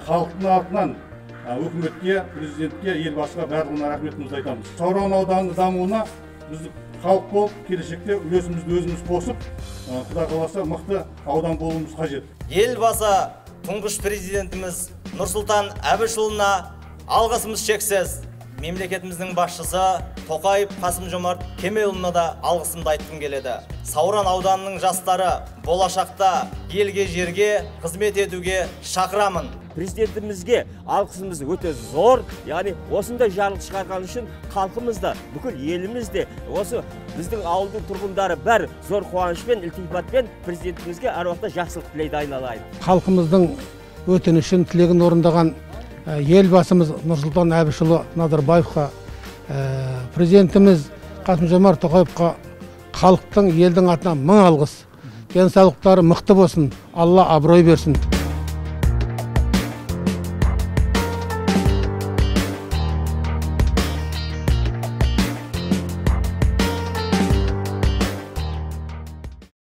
Халықтың атынан өкіметке, президентке, елбасыға барлығына рахметімізді айтамыз. Сауран ауданының дамуына біз халық болып, келешекте үлесімізді өзіміз қосып, Құдай қаласа мықты аудан болуымыз қажет. Елбасы тұңғыш президентіміз Нұрсұлтан Әбішұлына алғысымыз шексіз. Мемлекетіміздің басшысы Тоқаев Қасым-Жомарт Кемелұлына да алғысымды айтқым келеді. Сауран ауданының жастары болашақта елге жерге қызмет етуге шақырамын. Президентімізге алғысымыз өте зор, яғни осындай жарлық шығарған үшін халқымызда, бүкіл елімізде, осы біздің ауылдың тұрғындары бәрі зор қуанышпен, ілтипатпен президентімізге әр уақытта жақсылық тілейді айналайын. Халқымыздың өтінішін, тілегін орындаған елбасымыз Нұрсұлтан Әбішұлы Назарбаевқа, президентіміз Қасым-Жомарт Тоқаевқа халықтың, елдің атынан мың алғыс. Денсаулықтары мықты болсын, Алла абырой берсін.